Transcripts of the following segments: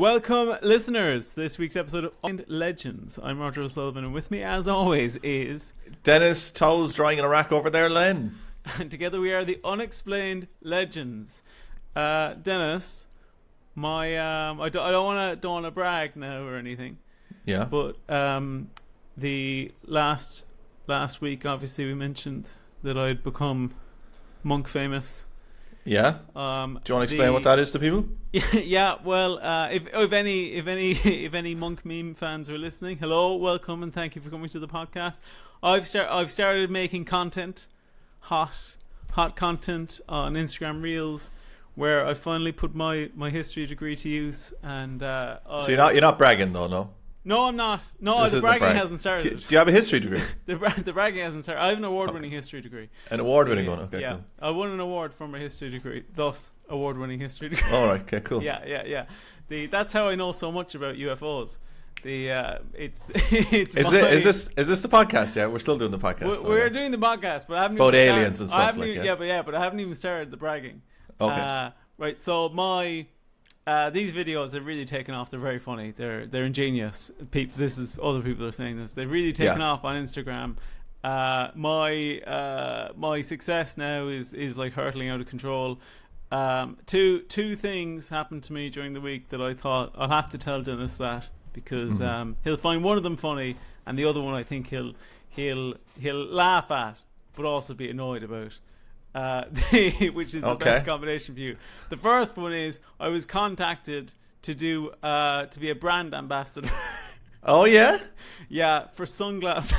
Welcome, listeners, to this week's episode of Unexplained Legends. I'm Roger O'Sullivan, and with me, as always, is... Dennis, towels drying in a rack over there, Len. And together we are the Unexplained Legends. Dennis, my I don't want to brag now or anything. Yeah. But the last week, obviously, we mentioned that I'd become monk famous. Yeah. Do you want to explain what that is to people? Yeah. Well, if any monk meme fans are listening, hello, welcome, and thank you for coming to the podcast. I've started making content, hot content on Instagram Reels, where I finally put my history degree to use. And so you're not bragging though, no? No, I'm not. No, the bragging hasn't started. Do you have a history degree? The bragging hasn't started. I have an award-winning history degree. An award-winning one, okay. Yeah, cool. I won an award for my history degree. Thus, award-winning history degree. All right, okay, cool. Yeah. That's how I know so much about UFOs. It's is this the podcast? Yeah, we're still doing the podcast. We're doing the podcast, but I haven't about even aliens and stuff like that. But I haven't even started the bragging. Okay. Right. So these videos have really taken off. They're very funny. They're ingenious. Other people are saying this. They've really taken off on Instagram. My success now is like hurtling out of control. Two things happened to me during the week that I thought I'll have to tell Denis that, because he'll find one of them funny, and the other one I think he'll laugh at, but also be annoyed about. Which is the best combination for you. The first one is I was contacted to be a brand ambassador. Oh yeah? Yeah, for sunglasses.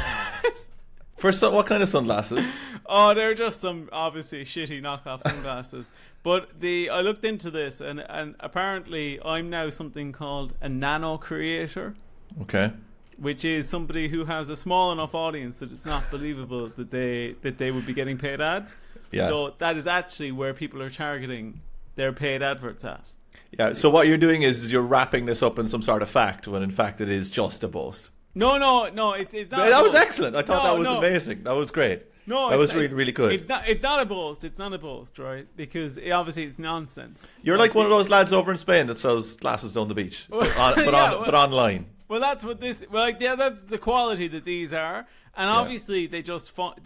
What kind of sunglasses? Oh, they're just some obviously shitty knockoff sunglasses. But I looked into this, and apparently I'm now something called a nano creator. Okay. Which is somebody who has a small enough audience that it's not believable that they would be getting paid ads. Yeah. So that is actually where people are targeting their paid adverts at. Yeah. So what you're doing is you're wrapping this up in some sort of fact, when in fact it is just a boast. No. It's not. That was excellent. I thought that was amazing. That was great. No, that was really, really good. It's not a boast. It's not a boast, right? Because obviously it's nonsense. You're like one of those lads over in Spain that sells glasses down the beach, but online. Well, that's what this. Well, yeah, that's the quality that these are, and obviously they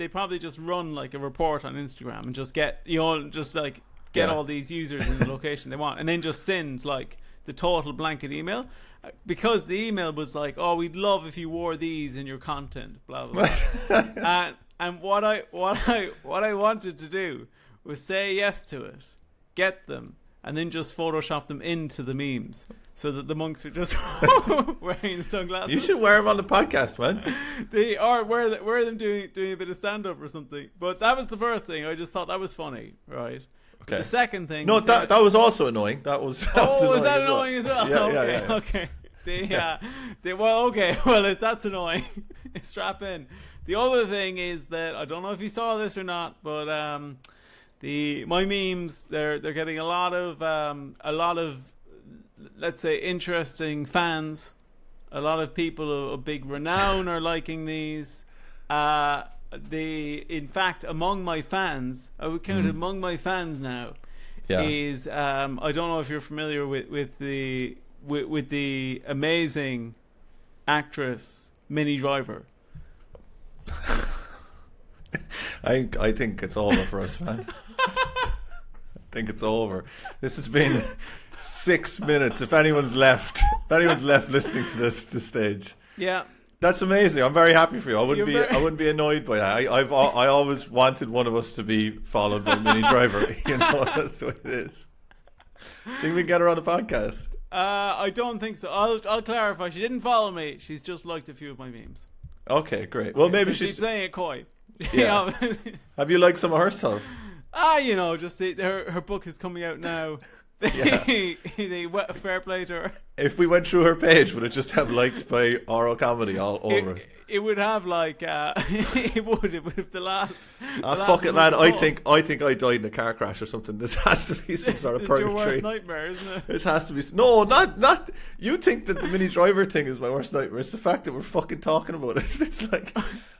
probably just run like a report on Instagram and just get all these users in the location they want, and then just send like the total blanket email, because the email was like, "Oh, we'd love if you wore these in your content," blah blah blah. and what I wanted to do was say yes to it, get them, and then just Photoshop them into the memes, so that the monks are just wearing sunglasses. You should wear them on the podcast, man. They are wear them doing a bit of stand up or something. But that was the first thing. I just thought that was funny, right? Okay. The second thing. No, that was also annoying. Was that annoying as well? Yeah, okay. Well, if that's annoying, strap in. The other thing is that I don't know if you saw this or not, but my memes they're getting a lot of let's say interesting fans. A lot of people of big renown are liking these. In fact, among my fans, I would count among my fans now, is I don't know if you're familiar with the amazing actress Minnie Driver. I think it's over for us, man. I think it's over. This has been 6 minutes. If anyone's left listening to this stage, that's amazing. I'm very happy for you. I wouldn't be annoyed by that. I always wanted one of us to be followed by Minnie Driver. You know, that's the way it is. Think we can get her on the podcast? I don't think so. I'll clarify. She didn't follow me. She's just liked a few of my memes. Okay, great. Well, maybe she's playing it coy. Yeah. Have you liked some of her stuff? Just her book is coming out now. Fair play to her. If we went through her page, would it just have likes by oral comedy all over it? It would have like it would have the last. Fuck it, lad. I think I died in a car crash or something. This has to be some sort of purgatory. It's your worst nightmare, isn't it? This has to be. No, not. You think that the Minnie Driver thing is my worst nightmare? It's the fact that we're fucking talking about it. It's like,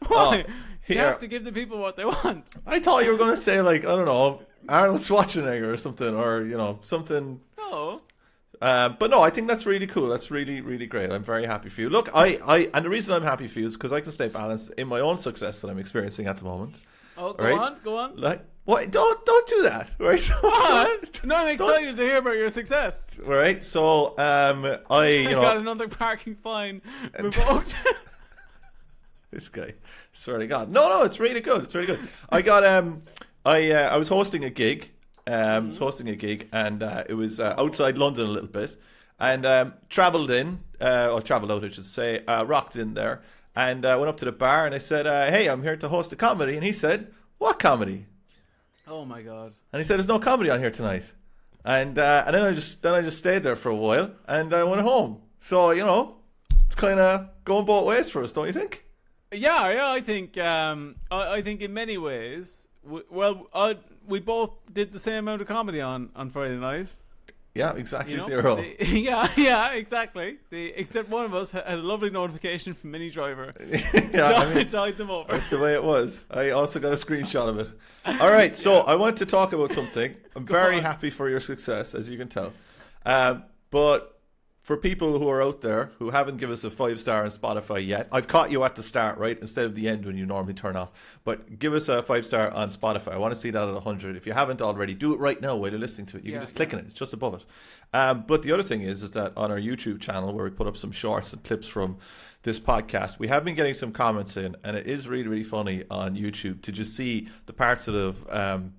why? You have to give the people what they want. I thought you were going to say like, I don't know, Arnold Schwarzenegger or something, or something. No. But no, I think that's really cool. That's really, really great. I'm very happy for you. Look, and the reason I'm happy for you is because I can stay balanced in my own success that I'm experiencing at the moment. Oh, go on. Like, what? Don't do that, right? What? No, I'm excited to hear about your success. Right. So, I got another parking fine revoked. This guy, swear to God. No, it's really good. It's really good. I got I was hosting a gig. And it was outside London a little bit, and travelled out, I should say, rocked in there, and went up to the bar, and I said, "Hey, I'm here to host a comedy," and he said, "What comedy?" Oh my God! And he said, "There's no comedy on here tonight," and then I just stayed there for a while, and I went home. So it's kind of going both ways for us, don't you think? Yeah, I think I think in many ways, we both did the same amount of comedy on Friday night. Yeah, exactly zero. Yeah, exactly. Except one of us had a lovely notification from Mini Driver. Tied them over. That's the way it was. I also got a screenshot of it. All right, so I want to talk about something. I'm very happy for your success, as you can tell. But for people who are out there who haven't given us a 5-star on Spotify yet, I've caught you at the start, right? Instead of the end when you normally turn off. But give us a 5-star on Spotify. I want to see that at 100. If you haven't already, do it right now while you're listening to it. You can just click on it. It's just above it. But the other thing is that on our YouTube channel, where we put up some shorts and clips from this podcast, we have been getting some comments in, and it is really, really funny on YouTube to just see the parts of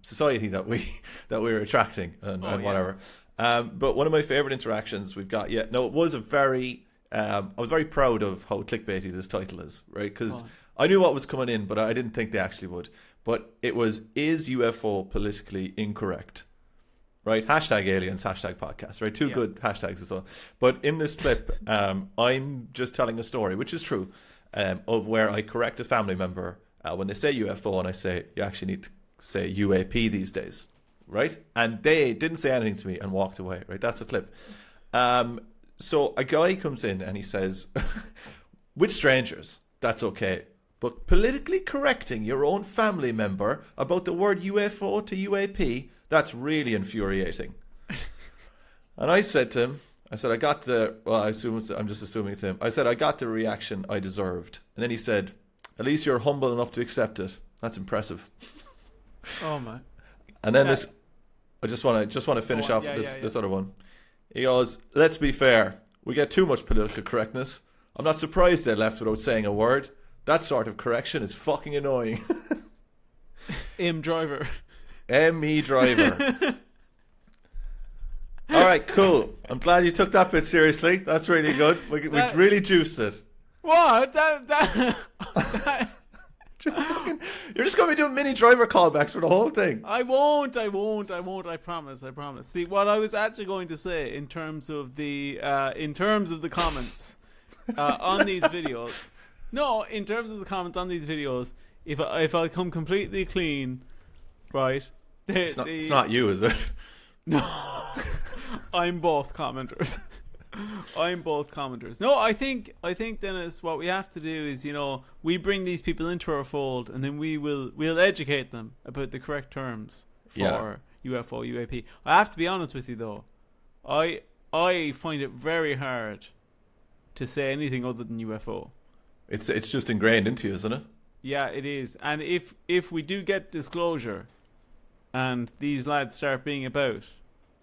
society that we're attracting and whatever. Yes. But one of my favorite interactions we've got yet. No, it was I was very proud of how clickbaity this title is, right? Because I knew what was coming in, but I didn't think they actually would. But it was, is UFO politically incorrect? Right? Hashtag aliens, hashtag podcast, right? Two good hashtags as well. But in this clip, I'm just telling a story, which is true, of where I correct a family member when they say UFO, and I say, you actually need to say UAP these days. Right? And they didn't say anything to me and walked away. Right? That's the clip. So a guy comes in and he says, with strangers, that's okay. But politically correcting your own family member about the word UFO to UAP, that's really infuriating. And I said to him, I'm just assuming it's him. I said, I got the reaction I deserved. And then he said, at least you're humble enough to accept it. That's impressive. Oh my. And then I just want to finish off with this other one. He goes, let's be fair. We get too much political correctness. I'm not surprised they left without saying a word. That sort of correction is fucking annoying. Driver. M.E. Driver. All right, cool. I'm glad you took that bit seriously. That's really good. We really juiced it. What? You're just going to be doing Mini Driver callbacks for the whole thing. I won't. I promise. See, what I was actually going to say in terms of the comments on these videos. No, in terms of the comments on these videos, if I come completely clean, right? It's not you, is it? No, I'm both commenters. No, I think Dennis, what we have to do is, we bring these people into our fold, and then we'll educate them about the correct terms for UFO, UAP. I have to be honest with you though, I find it very hard to say anything other than UFO. It's just ingrained into you, isn't it? Yeah, it is. And if we do get disclosure, and these lads start being about,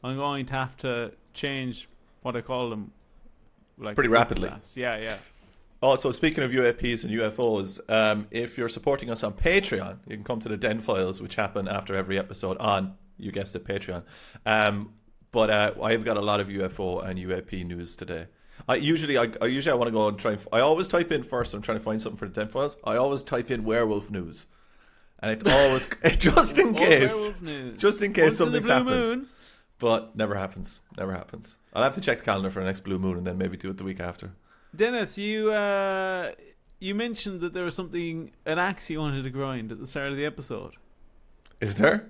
I'm going to have to change what I call them, like pretty rapidly. Yeah. Also, speaking of UAPs and UFOs, if you're supporting us on Patreon, you can come to the Den Files, which happen after every episode on, you guessed it, Patreon. But I've got a lot of UFO and UAP news today. I usually want to go and try. I always type in first. I'm trying to find something for the Den Files. I always type in werewolf news, and it's always just in case something's happened. Moon. But never happens. I'll have to check the calendar for the next blue moon and then maybe do it the week after. Dennis, you mentioned that there was an axe you wanted to grind at the start of the episode. Is there?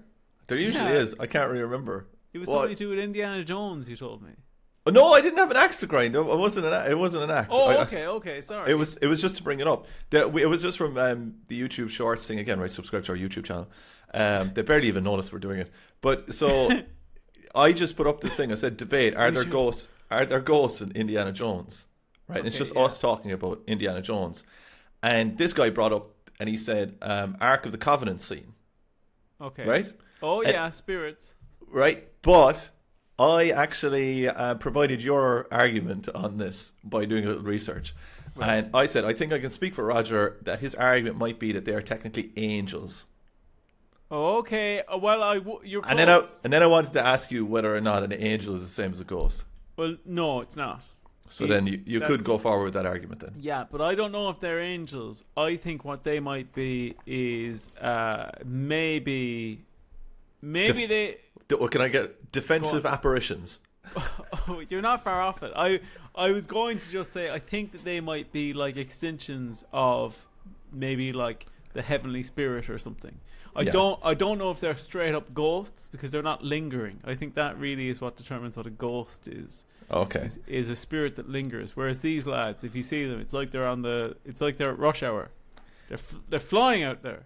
There usually is. I can't really remember. It was something to do with Indiana Jones, you told me. Oh, no, I didn't have an axe to grind. It wasn't an axe. Oh, okay, sorry. It was just to bring it up. It was just from the YouTube Shorts thing again, right? Subscribe to our YouTube channel. They barely even noticed we're doing it. But so I just put up this thing. I said, debate. Are there should. ghosts? Are there ghosts in Indiana Jones? Right. And it's Okay, just yeah. us talking about Indiana Jones. And this guy brought up, and he said, Ark of the Covenant scene. Okay. Right. Oh And- yeah, spirits. Right. But I actually provided your argument on this by doing a little research. Right. And I said, I think I can speak for Roger that his argument might be that they are technically angels. Oh, okay. Well, you're close. And then I wanted to ask you whether or not an angel is the same as a ghost. Well, no, it's not. So then you could That's- go forward with that argument then. Yeah, but I don't know if they're angels. I think what they might be is maybe they. Can I get defensive apparitions? Oh, you're not far off it. I was going to just say I think that they might be like extensions of maybe like the heavenly spirit or something. I don't know if they're straight up ghosts because they're not lingering. I think that really is what determines what a ghost is. Okay. Is a spirit that lingers. Whereas these lads, if you see them, it's like they're at rush hour. They're flying out there.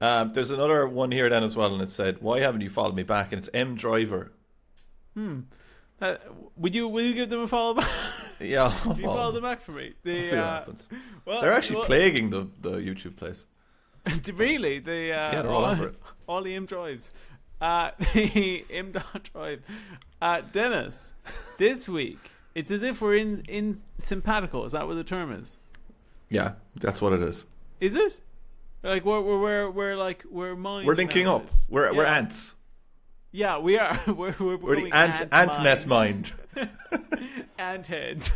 There's another one here then as well, and it said, "Why haven't you followed me back?" And it's M Driver. Will you give them a follow back? Yeah, I'll You follow them back for me. Let's see what happens. Well, They're actually plaguing the YouTube place. Really? Yeah, they're all over it. All the M drives. The M dot drive. Dennis, this week it's as if we're in simpatico. Is that what the term is? Yeah, that's what it is. Is it? Like we're mind. We're linking up. nowadays. We're ants. Yeah, we are. We're We're the becoming ant nest minds. mind. Ant heads.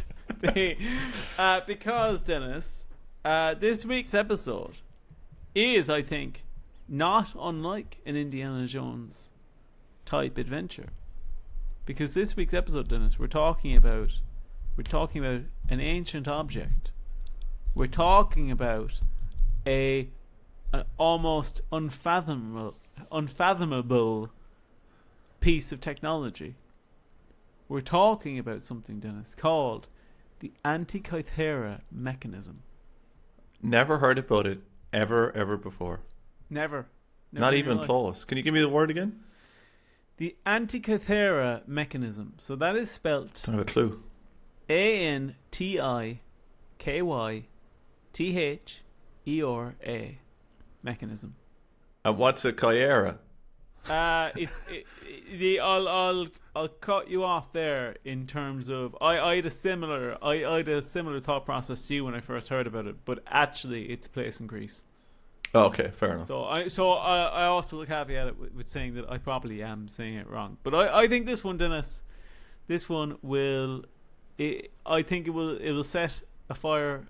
Because Dennis, this week's episode is, I think, not unlike an Indiana Jones type adventure. Because this week's episode, Dennis, we're talking about an ancient object. We're talking about an almost unfathomable piece of technology. We're talking about something, Dennis, called the Antikythera mechanism. Never heard about it ever before. Never Not in even your life. close. Can you give me the word again? The Antikythera mechanism. So that is spelt Don't have a clue. Antikythera mechanism. And what's a chimera? I'll cut you off there in terms of I had a similar thought process to you when I first heard about it, but actually it's a place in Greece. Oh, okay, fair enough. So I also will caveat it with saying that I probably am saying it wrong, but I think this one, Dennis, I think it will set a fire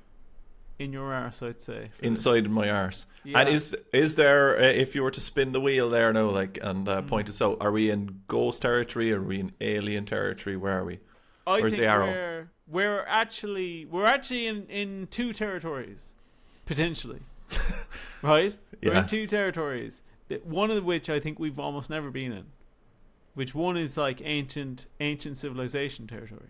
in your arse, I'd say. Inside my arse. Yeah. And is there, if you were to spin the wheel there now, and point us out, are we in ghost territory? Are we in alien territory? Where are we? Where's the arrow? We're actually in two territories, potentially. Right? We're Yeah. in two territories. One of which I think we've almost never been in. Which one is like ancient civilization territory.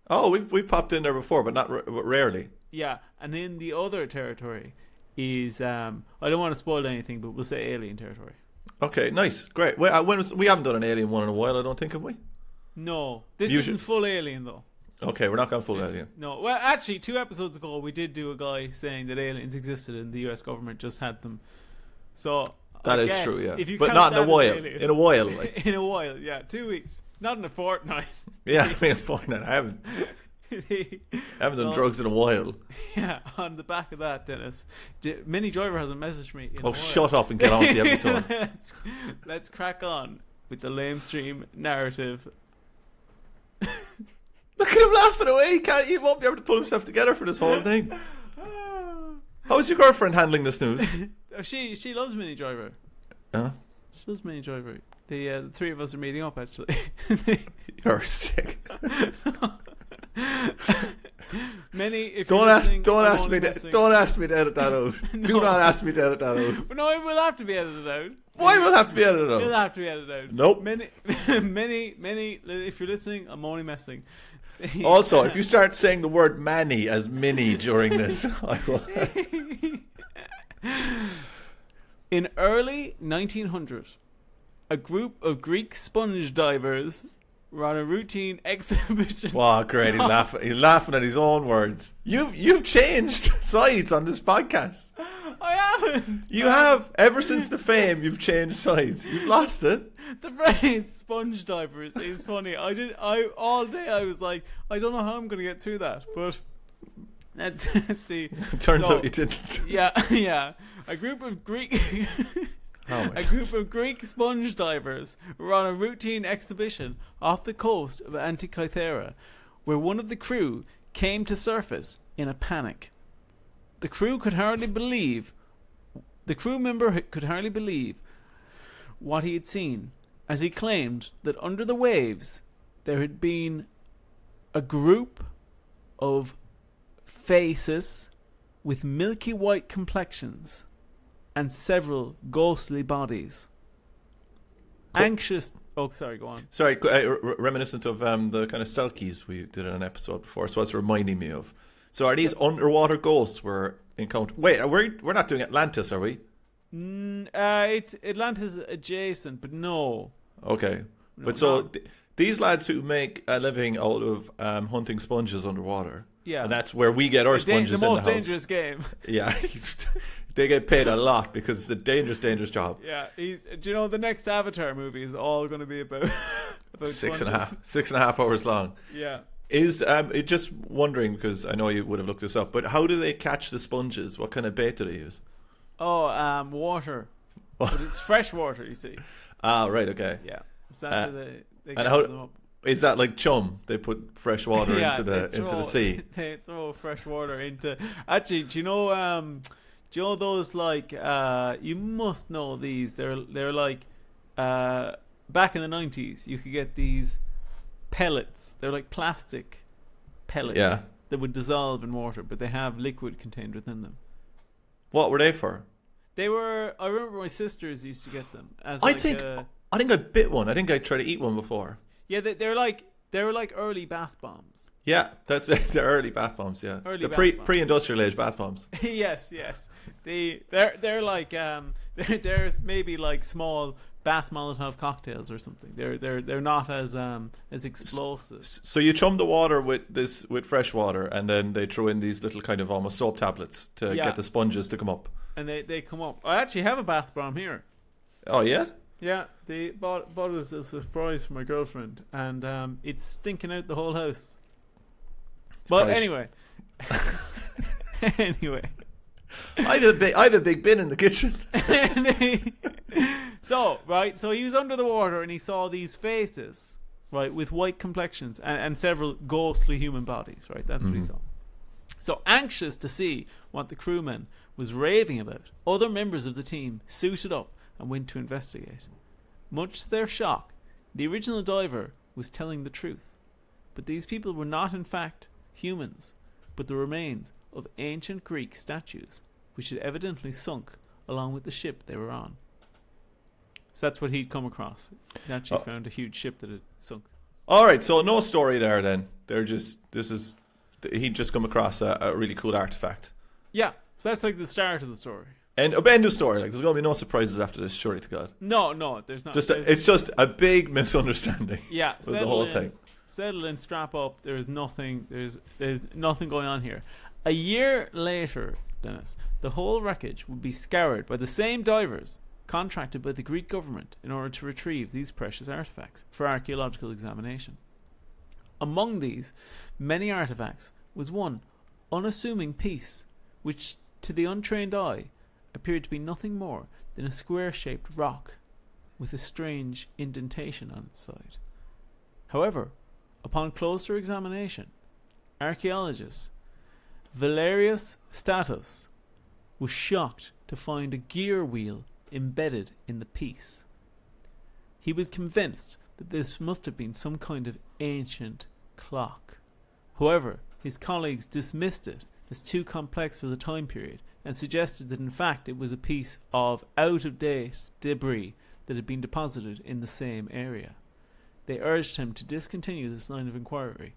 Oh, we've popped in there before, but not rarely. Yeah, and in the other territory is I don't want to spoil anything, but we'll say alien territory. Okay, nice, great. We haven't done an alien one in a while, I don't think, have we? No, this Usually- isn't full alien though. Okay, we're not going full alien. No, well, actually, 2 episodes ago we did do a guy saying that aliens existed and the US government just had them. So That I is guess true, yeah. if you But count not in a that as while. alien- In a while, like. in a while, yeah, 2 weeks, not in a fortnight. Yeah, I mean, fine. I haven't done drugs in a while. Yeah, on the back of that, Dennis, Mini Driver hasn't messaged me. In a Oh, while. shut up and get on with the episode. let's crack on with the lamestream narrative. Look at him laughing away. He won't be able to pull himself together for this whole thing. How's your girlfriend handling this news? Oh, she loves Mini Driver. Huh? She loves Mini Driver. The 3 of us are meeting up actually. You're sick. If Don't you're ask listening, I'm me only to messing. don't ask me to edit that out. Do No. not ask me to edit that out. No, it will have to be edited out. Why will it have to be edited It'll out? have to be edited out. Nope. Many. If you're listening, I'm only messing. Also, if you start saying the word Manny as Minnie during this, I will. In early 1900, A group of Greek sponge divers were on a routine exhibition. Wow, great! He's laughing at his own words. You've changed sides on this podcast. I haven't. You have. Ever since the fame, you've changed sides. You've lost it. The phrase "sponge divers" is funny. All day I was like, I don't know how I'm going to get through that, but let's see. Turns out you didn't. Yeah. A group of Greek sponge divers were on a routine exhibition off the coast of Antikythera, where one of the crew came to surface in a panic. The crew member could hardly believe what he had seen, as he claimed that under the waves there had been a group of faces with milky white complexions and several ghostly bodies. Anxious. Oh, sorry, go on. Sorry, reminiscent of the kind of selkies we did in an episode before, so that's reminding me of. So are these underwater ghosts we're encountering? Wait, we're not doing Atlantis, are we? It's Atlantis adjacent, but no. Okay. No, but so these lads who make a living out of hunting sponges underwater. Yeah. And that's where we get our sponges in the house. The most dangerous game. Yeah. They get paid a lot because it's a dangerous job. Yeah. Do you know the next Avatar movie is all going to be about six and sponges. a half hours long. Yeah. Is just wondering, because I know you would have looked this up, but how do they catch the sponges? What kind of bait do they use? Oh, water. But it's fresh water, you see. Ah, right, okay. Yeah. So that's how they get them up. Is that like chum? They put fresh water into the sea. They throw fresh water into. Actually, do you know those like you must know these. They're like back in the 90s you could get these pellets. They're like plastic pellets that would dissolve in water, but they have liquid contained within them. What were they for? They were. I remember my sisters used to get them. I think I bit one. I think I tried to eat one before. Yeah, they were like early bath bombs. Yeah, that's it. They're early bath bombs. Yeah, the pre-industrial age bath bombs. yes. They're like they're maybe like small bath Molotov cocktails or something. They're not as explosive. So you chum the water with fresh water, and then they throw in these little kind of almost soap tablets to get the sponges to come up. And they come up. I actually have a bath bomb here. Oh yeah. Yeah, they bought it as a surprise for my girlfriend, and it's stinking out the whole house. But anyway, I have a big bin in the kitchen. So he was under the water and he saw these faces, right, with white complexions and several ghostly human bodies, right? That's what he saw. So anxious to see what the crewman was raving about, other members of the team suited up and went to investigate. Much to their shock, the original diver was telling the truth. But these people were not in fact humans, but the remains of ancient Greek statues, which had evidently sunk along with the ship they were on. So that's what he'd come across. He actually found a huge ship that had sunk. Alright, so no story there then. He'd just come across a really cool artifact. Yeah, so that's like the start of the story. And end of story. Like, there's going to be no surprises after this, surely to God. No, there's not. It's just a big misunderstanding. Yeah, was the whole thing. Settle in, strap up. There's nothing going on here. A year later, Dennis, the whole wreckage would be scoured by the same divers contracted by the Greek government in order to retrieve these precious artifacts for archaeological examination. Among these many artifacts was one unassuming piece, which to the untrained eye appeared to be nothing more than a square-shaped rock with a strange indentation on its side. However, upon closer examination, archaeologist Valerius Status was shocked to find a gear wheel embedded in the piece. He was convinced that this must have been some kind of ancient clock. However, his colleagues dismissed it as too complex for the time period and suggested that in fact it was a piece of out-of-date debris that had been deposited in the same area. They urged him to discontinue this line of inquiry,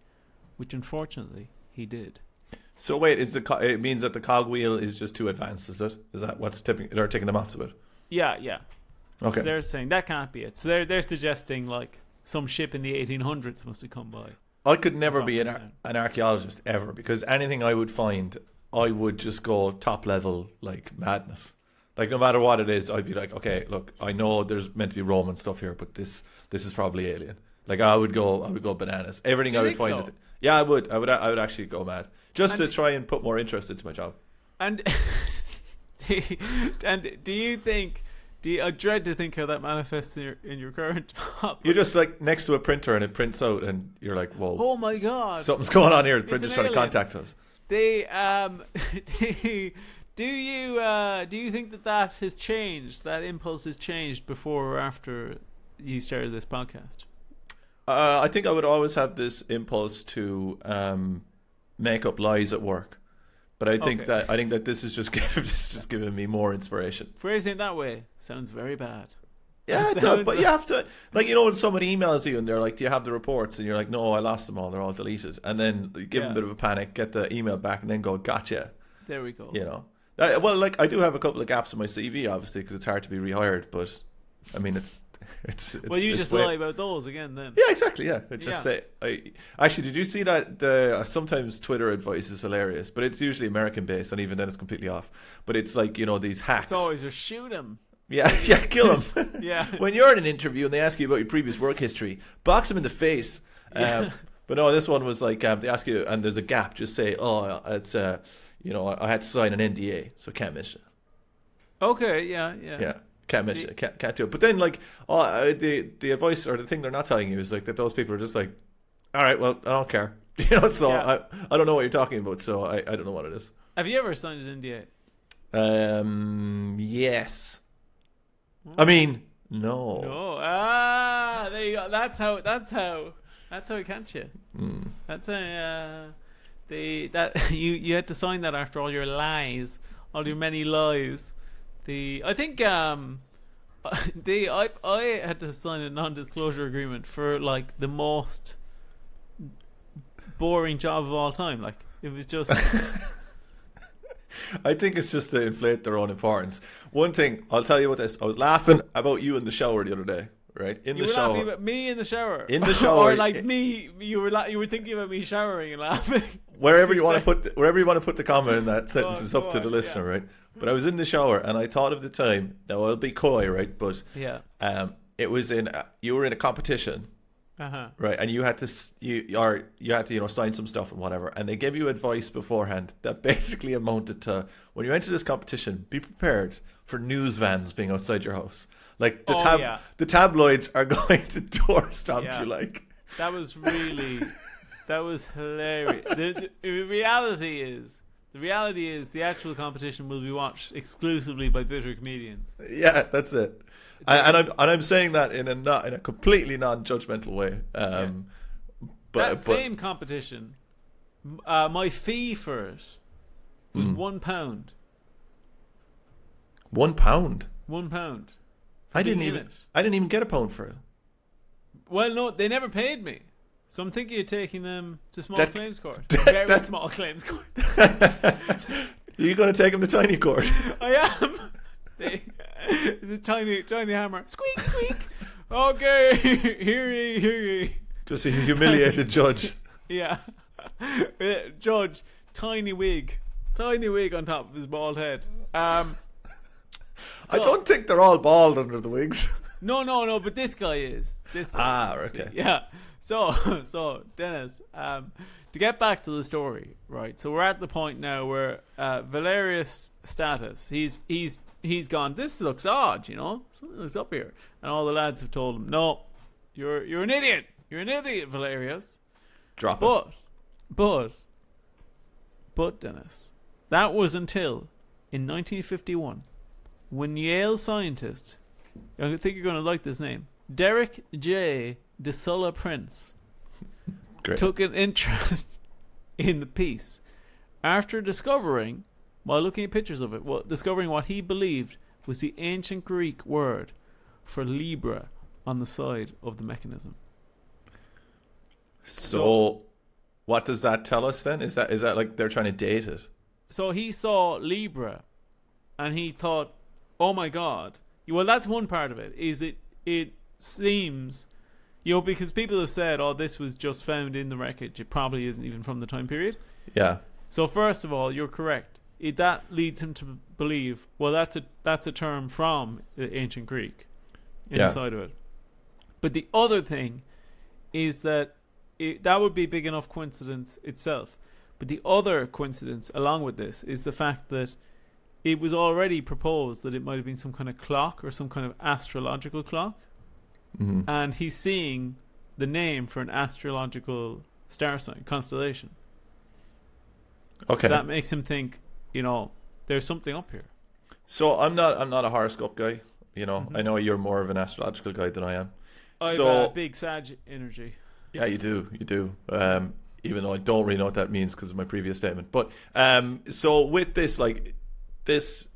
which unfortunately he did. So wait, it means that the cogwheel is just too advanced, is it? Is that what's they're taking them off to it? Yeah. Okay. So they're saying that can't be it. So they're suggesting like some ship in the 1800s must have come by. I could never be an archaeologist ever, because anything I would find, I would just go top level like madness. Like no matter what it is, I'd be like, okay, look, I know there's meant to be Roman stuff here, but this is probably alien. Like I would go bananas. Everything I would find. So? Yeah, I would actually go mad just to try and put more interest into my job. And and do you think? I dread to think how that manifests in your current job. You're just like next to a printer and it prints out, and you're like, whoa! Oh my god! Something's going on here. The printer's trying to contact us. They do you think that has changed? That impulse has changed before or after you started this podcast? I think I would always have this impulse to make up lies at work. But I think that this is just giving me more inspiration. Phrasing it that way sounds very bad. Yeah, it does, but you have to, like, you know, when somebody emails you and they're like, "Do you have the reports?" and you're like, "No, I lost them all. They're all deleted." And then you give them a bit of a panic, get the email back, and then go, "Gotcha." There we go. You know, well, like I do have a couple of gaps in my CV, obviously, because it's hard to be rehired. But I mean, it's well, you just lie about those again, then. Yeah, exactly. Yeah, say. Actually, did you see that the sometimes Twitter advice is hilarious, but it's usually American based, and even then it's completely off. But it's like, you know, these hacks. It's always just shoot him. Yeah, kill him. Yeah. When you're in an interview and they ask you about your previous work history, box them in the face. But no, this one was like they ask you, and there's a gap. Just say, "Oh, it's you know, I had to sign an NDA, so can't mention it." Okay. Yeah. Can't mention it. Can't do it. But then, like, the advice or the thing they're not telling you is like that those people are just like, "All right, well, I don't care." You know, so I don't know what you're talking about, so I don't know what it is. Have you ever signed an NDA? Yes. I mean, no. No. There you go. That's how it can't you. That's you had to sign that after all your lies, all your many lies. I think I had to sign a non-disclosure agreement for like the most boring job of all time. Like it was just. I think it's just to inflate their own importance. One thing, I'll tell you what this. I was laughing about you in the shower the other day, right? You were laughing about me in the shower? In the shower. Or like me, you were thinking about me showering and laughing. Wherever you want to put the comma in that sentence is up to the listener, right? But I was in the shower and I thought of the time. Now I'll be coy, right? But it was you were in a competition. Right, and you had to sign some stuff and whatever, and they gave you advice beforehand that basically amounted to, when you enter this competition, be prepared for news vans being outside your house. Like the tabloids are going to door stomp you. Like that was hilarious. The reality is the actual competition will be watched exclusively by bitter comedians. Yeah, that's it. And I'm saying that in a completely non-judgmental way. But same competition, my fee for it was £1. £1. £1. I didn't even get £1 for it. Well, no, they never paid me. So I'm thinking of taking them to small claims court. Very small claims court. Are you going to take them to tiny court? I am. The tiny hammer. Squeak, squeak. Okay, hear ye. Just a humiliated judge. Yeah. Judge, tiny wig on top of his bald head. I don't think they're all bald under the wigs. No, but this guy is. Okay. Yeah. So Dennis, to get back to the story, right? So we're at the point now where Valerius Status, he's gone, this looks odd, you know? Something looks up here. And all the lads have told him, no, you're an idiot. You're an idiot, Valerius. Drop it. But Dennis, that was until in 1951 when Yale scientist, I think you're going to like this name, Derek J. De Sulla Prince, took an interest in the piece after discovering, while looking at pictures of it, discovering what he believed was the ancient Greek word for Libra on the side of the mechanism. So what does that tell us then? Is that like they're trying to date it? So he saw Libra and he thought, oh my God, Well, that's one part of it. Is it seems, because people have said, "Oh, this was just found in the wreckage. It probably isn't even from the time period." Yeah. So first of all, you're correct. That leads him to believe, well, that's a term from the ancient Greek inside of it. But the other thing is that that would be a big enough coincidence itself. But the other coincidence along with this is the fact that it was already proposed that it might have been some kind of clock or some kind of astrological clock. Mm-hmm. And he's seeing the name for an astrological star sign, constellation. Okay. So that makes him think, there's something up here. So I'm not a horoscope guy. Mm-hmm. I know you're more of an astrological guy than I am. I have a big Sag energy. Yeah, you do. Even though I don't really know what that means because of my previous statement. But so with this, is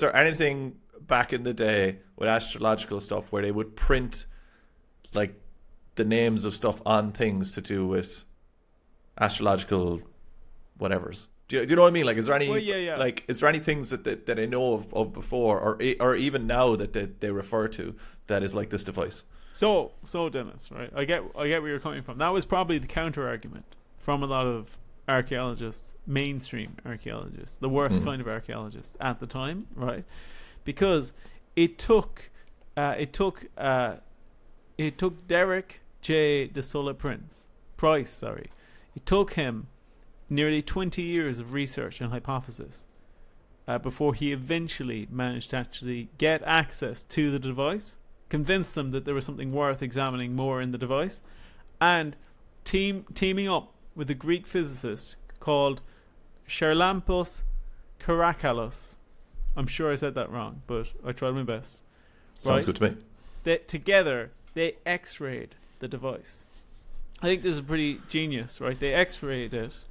there anything back in the day with astrological stuff where they would print like the names of stuff on things to do with astrological whatevers? Do you know what I mean? Like, is there any is there any things that I know of before or even now that they refer to that is like this device? So Dennis, right? I get where you're coming from. That was probably the counter argument from a lot of archaeologists, mainstream archaeologists, the worst kind of archaeologists at the time, right? Because it took Derek J. de Sola Price. It took him nearly 20 years of research and hypothesis before he eventually managed to actually get access to the device, convince them that there was something worth examining more in the device, and teaming up with a Greek physicist called Charalampos Karakalos. I'm sure I said that wrong, but I tried my best. Sounds good to me. Together, they X-rayed the device. I think this is pretty genius, right? They X-rayed it,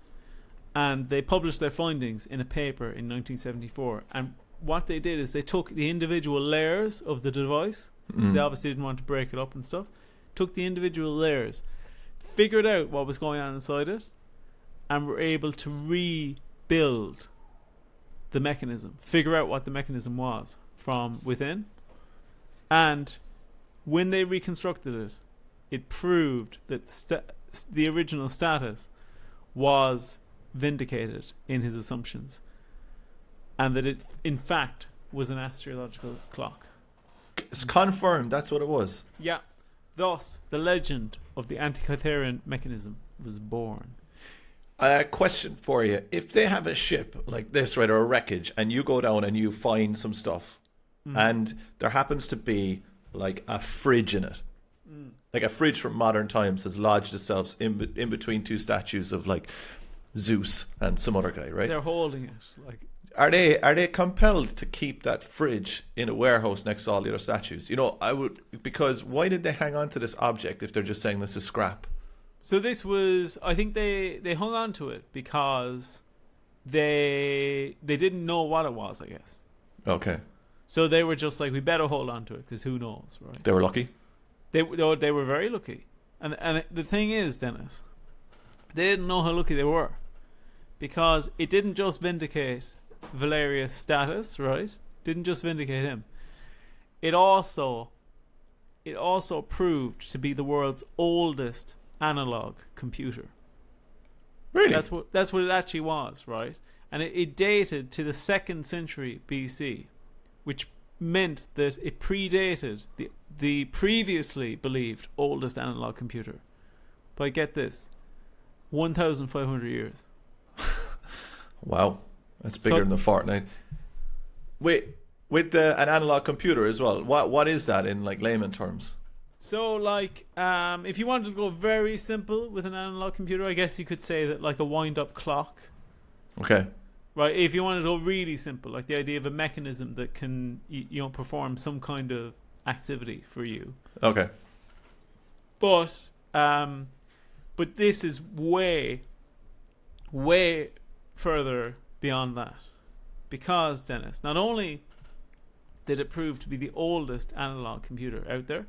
and they published their findings in a paper in 1974. And what they did is they took the individual layers of the device, because they obviously didn't want to break it up and stuff, took the individual layers, figured out what was going on inside it, and were able to rebuild the mechanism, figure out what the mechanism was from within. And when they reconstructed it, it proved that the original status was vindicated in his assumptions, and that it in fact was an astrological clock. It's confirmed that's what it was. Yeah. Thus, the legend of the Antikythera mechanism was born. A question for you. If they have a ship like this, right, or a wreckage, and you go down and you find some stuff, and there happens to be like a fridge in it, like a fridge from modern times has lodged itself in between two statues of like Zeus and some other guy, right? They're holding it. Like, are they compelled to keep that fridge in a warehouse next to all the other statues? Because why did they hang on to this object if they're just saying this is scrap? So this was, I think they hung on to it because they didn't know what it was, I guess. Okay. So they were just like, we better hold on to it because who knows, right? They were lucky? They were very lucky. And the thing is, Dennis, they didn't know how lucky they were, because it didn't just vindicate Valerius' status, right? Didn't just vindicate him. It also proved to be the world's oldest analog computer. Really? That's what it actually was, right? And it dated to the 2nd century BC, which meant that it predated the previously believed oldest analog computer by, get this, 1,500 years. Wow, that's bigger than the Fortnite. Wait, with an analog computer as well, what is that in like layman terms? So like, if you wanted to go very simple with an analog computer, I guess you could say that like a wind-up clock. Okay. Right. If you wanted to go really simple, like the idea of a mechanism that can perform some kind of activity for you. Okay. But this is way further beyond that, because, Dennis, not only did it prove to be the oldest analog computer out there,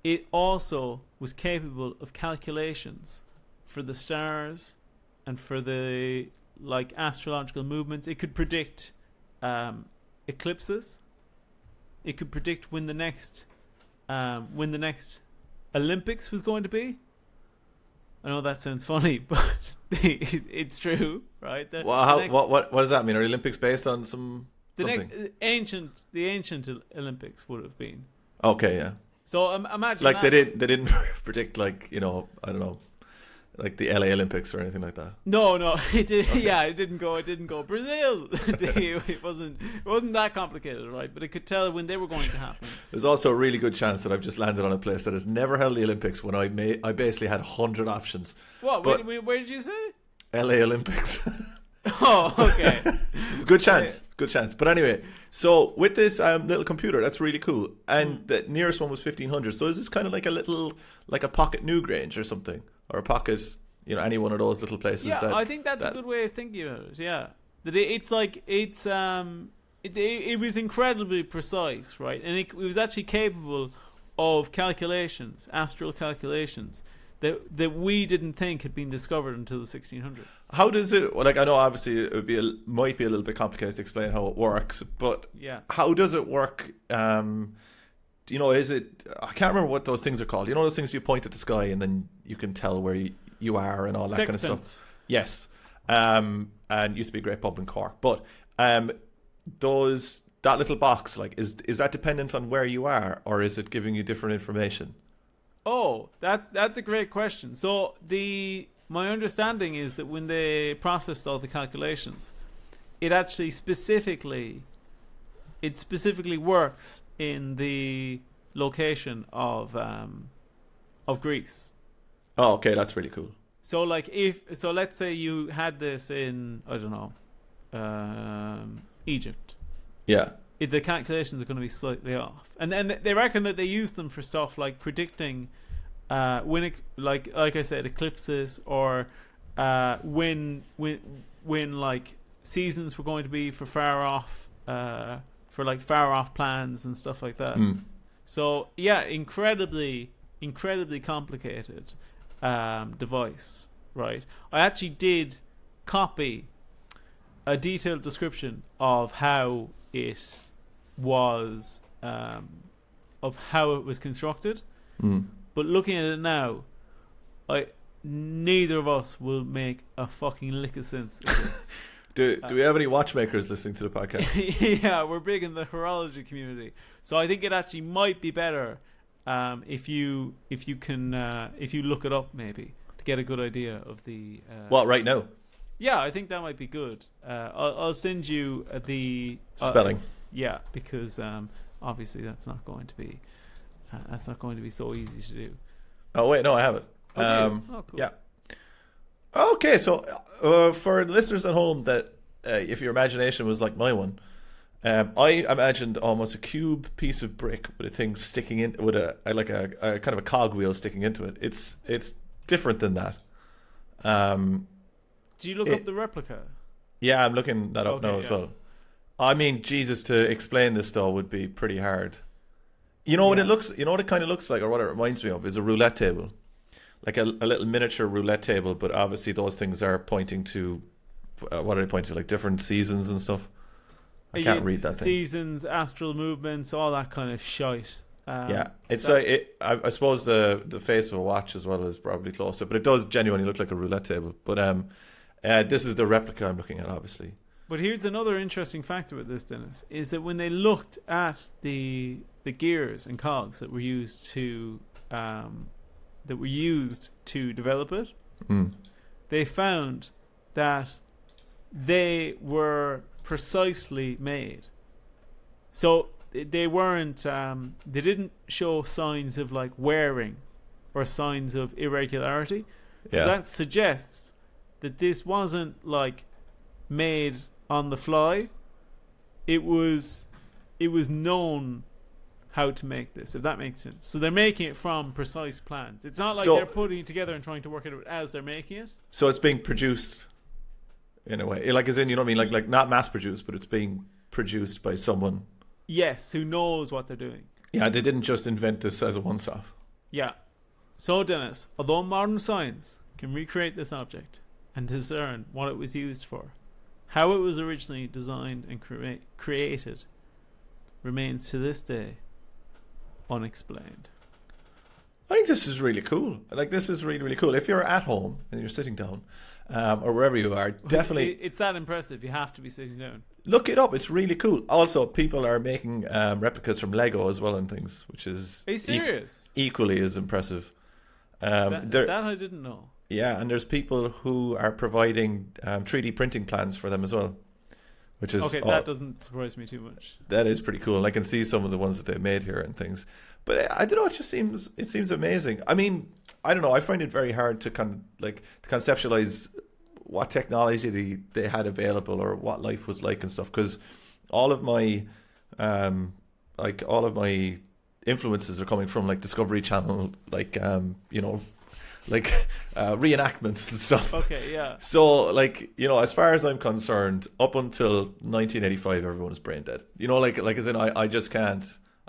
it also was capable of calculations for the stars and for the like astrological movements. It could predict eclipses. It could predict when the next Olympics was going to be. I know that sounds funny, but it's true, right? What does that mean? Are the Olympics based on something? The ancient Olympics would have been. Okay, yeah. So imagine like that. they didn't predict, like, I don't know, like the LA Olympics or anything like that. No, it did. Okay. Yeah, it didn't go Brazil. It wasn't that complicated, right? But it could tell when they were going to happen. There's also a really good chance that I've just landed on a place that has never held the Olympics when I basically had 100 options. What? Where did you say? LA Olympics. Oh, okay. It's a good chance. Good chance. But anyway, so with this little computer, that's really cool. And the nearest one was 1500. So is this kind of like a pocket Newgrange or something? Or a pocket, any one of those little places? Yeah, I think that's a good way of thinking about it. Yeah. That it was incredibly precise, right? And it was actually capable of calculations, astral calculations, that we didn't think had been discovered until the 1600s. How does it? Like, I know obviously it might be a little bit complicated to explain how it works, but yeah, how does it work? Is it? I can't remember what those things are called. Those things you point at the sky and then you can tell where you are and all that kind of stuff. Yes, and it used to be a great pub in Cork, but that little box, like, is that dependent on where you are, or is it giving you different information? Oh, that's a great question. So my understanding is that when they processed all the calculations, it actually specifically works in the location of Greece. Oh, okay, that's really cool. So let's say you had this in, I don't know, Egypt. Yeah. The calculations are going to be slightly off, and then they reckon that they use them for stuff like predicting when like I said, eclipses, or when like seasons were going to be for far off plans and stuff like that. So yeah, incredibly complicated device, right? I actually did copy a detailed description of how it was constructed, but looking at it now, neither of us will make a fucking lick of sense of this. Do we have any watchmakers listening to the podcast? Yeah, we're big in the horology community, so I think it actually might be better if you look it up, maybe, to get a good idea of the right now. Yeah, I think that might be good. I'll send you the spelling. Yeah, because obviously that's not going to be so easy to do. Oh wait, no, I have it. Oh, cool. Yeah. Okay, so for the listeners at home, that if your imagination was like my one, I imagined almost a cube piece of brick with a thing sticking in, with a kind of a cogwheel sticking into it. It's different than that. Do you look up the replica? Yeah, I'm looking that up now as well. I mean, Jesus, to explain this though would be pretty hard. What it looks, what it kind of looks like, or what it reminds me of, is a roulette table, like a little miniature roulette table. But obviously, those things are pointing to what are they pointing to? Like different seasons and stuff. I can't read that thing. Seasons, astral movements, all that kind of shite. Yeah, it's I suppose the face of a watch as well is probably closer, but it does genuinely look like a roulette table. But this is the replica I'm looking at, obviously. But here's another interesting fact about this, Dennis, is that when they looked at the gears and cogs that were used to develop it, they found that they were precisely made. So they weren't they didn't show signs of like wearing or signs of irregularity. So that suggests that this wasn't like made on the fly. It was known how to make this, if that makes sense. So they're making it from precise plans. It's not like they're putting it together and trying to work it out as they're making it. So it's being produced in a way, like, as in, you know what I mean, like not mass produced, but it's being produced by someone. Yes, who knows what they're doing. Yeah, they didn't just invent this as a once-off. Yeah. So, Dennis, although modern science can recreate this object and discern what it was used for, how it was originally designed and created remains to this day unexplained. I think this is really cool. Like, this is really, really cool. If you're at home and you're sitting down, or wherever you are, definitely... It's that impressive. You have to be sitting down. Look it up. It's really cool. Also, people are making replicas from Lego as well and things, which is... Are you serious? Equally as impressive. That I didn't know. Yeah, and there's people who are providing 3D printing plans for them as well. Which is... Okay, that doesn't surprise me too much. That is pretty cool. And I can see some of the ones that they made here and things. But I don't know, it seems amazing. I mean, I don't know, I find it very hard to conceptualize what technology they had available or what life was like and stuff, because all of my influences are coming from like Discovery Channel, like reenactments and stuff. Okay, yeah. So, like, you know, as far as I'm concerned, up until 1985, everyone was brain dead. You know, like as in, I just can't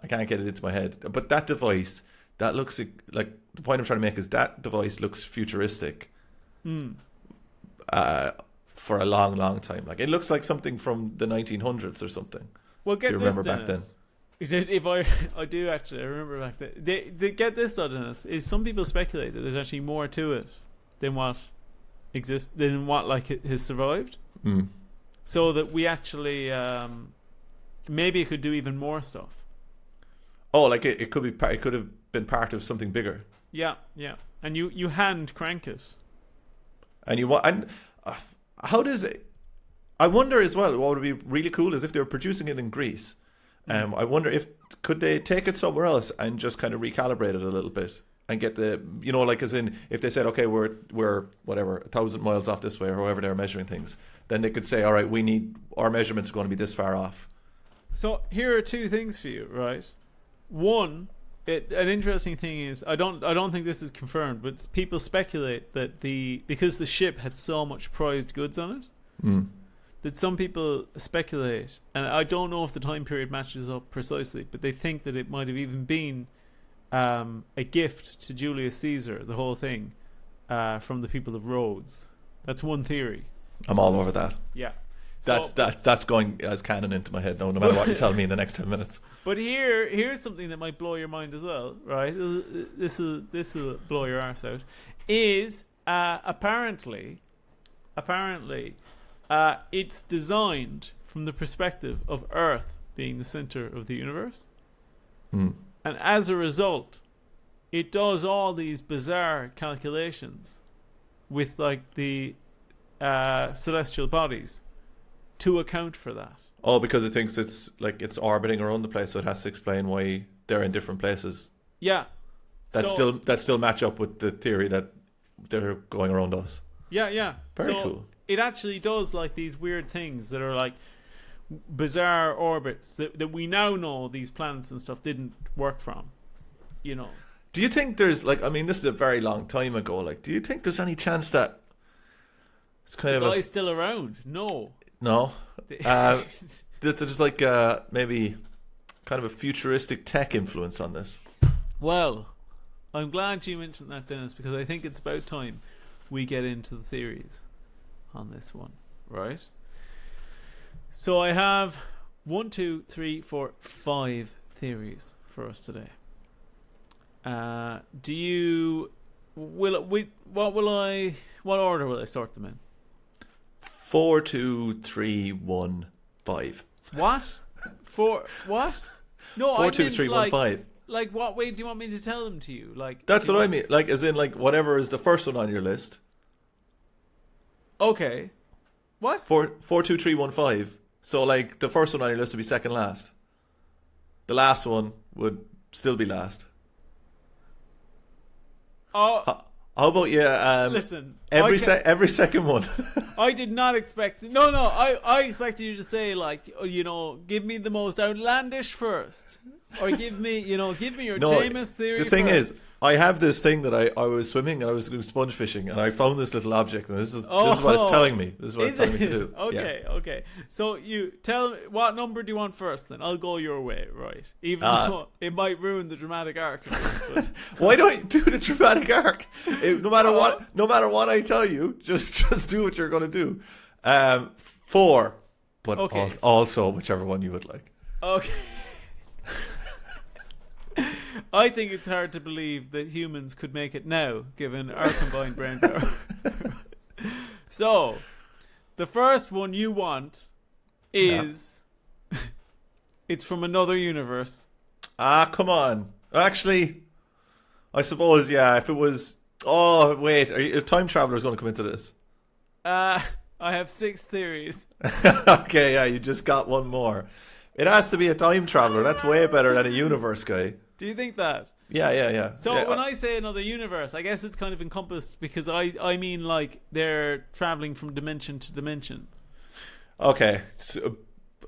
get it into my head. But that device, that looks like, the point I'm trying to make is that device looks futuristic for a long, long time. Like, it looks like something from the 1900s or something. Well, get do you this, remember Dennis. back then? If I do actually, I remember back then. They get this, though, Dennis, is some people speculate that there's actually more to it than what exists, than what like has survived. So that we actually maybe it could do even more stuff. Oh, like it could be. It could have been part of something bigger. Yeah, yeah. And you hand crank it. And how does it? I wonder as well. What would be really cool is if they were producing it in Greece. I wonder if could they take it somewhere else and just kind of recalibrate it a little bit and get the, you know, like as in if they said, okay, we're whatever 1,000 miles off this way or however they're measuring things, then they could say, all right, we need our measurements are going to be this far off. So here are two things for you, right? One, an interesting thing is I don't think this is confirmed, but people speculate that because the ship had so much prized goods on it, that some people speculate, and I don't know if the time period matches up precisely, but they think that it might have even been a gift to Julius Caesar, the whole thing, from the people of Rhodes. That's one theory. I'm all over that. Yeah. That's going as canon into my head now, no matter what you tell me in the next 10 minutes. But here's something that might blow your mind as well, right? This will blow your arse out. Is apparently it's designed from the perspective of Earth being the center of the universe, and as a result, it does all these bizarre calculations with like the celestial bodies to account for that. Oh, because it thinks it's orbiting around the place, so it has to explain why they're in different places. Yeah, that still match up with the theory that they're going around us. Yeah. Very cool. It actually does like these weird things that are like bizarre orbits that we now know these planets and stuff didn't work from. You know. Do you think there's like? I mean, this is a very long time ago. Like, do you think there's any chance that it's kind of guy's still around? No. There's like maybe kind of a futuristic tech influence on this. Well, I'm glad you mentioned that, Dennis, because I think it's about time we get into the theories on this one, right? So I have 1, 2, 3, 4, 5 theories for us today. What order will I sort them in? 4, 2, 3, 1, 5. What? What? No, 4, 2, 3, 1, 5. Like, what way do you want me to tell them to you? Like, that's what I mean. Like, as in, like, whatever is the first one on your list. Okay. What? 4, 2, 3, 1, 5. So, like, the first one on your list would be second last. The last one would still be last. Oh. How about you? Listen, every second one. I did not expect. No. I expected you to say, like, you know, give me the most outlandish first, or give me your Jameis theory. The thing first. is, I have this thing that I was swimming and I was going sponge fishing and I found this little object and this is what it's telling me. This is what it's telling me to do. Okay. So you tell me, what number do you want first? Then I'll go your way, right? Even though it might ruin the dramatic arc. But why don't you do the dramatic arc? No matter what I tell you, just do what you're going to do. 4, but okay. Also whichever one you would like. Okay. I think it's hard to believe that humans could make it now, given our combined brain power. So, the first one you want is it's from another universe. Ah, come on. Actually, I suppose, yeah, if it was... Oh, wait, a time traveler is going to come into this? I have 6 theories. Okay, yeah, you just got one more. It has to be a time traveler. That's way better than a universe guy. Do you think that? Yeah. So yeah. when I say another universe, I guess it's kind of encompassed because I mean like they're traveling from dimension to dimension. Okay. So,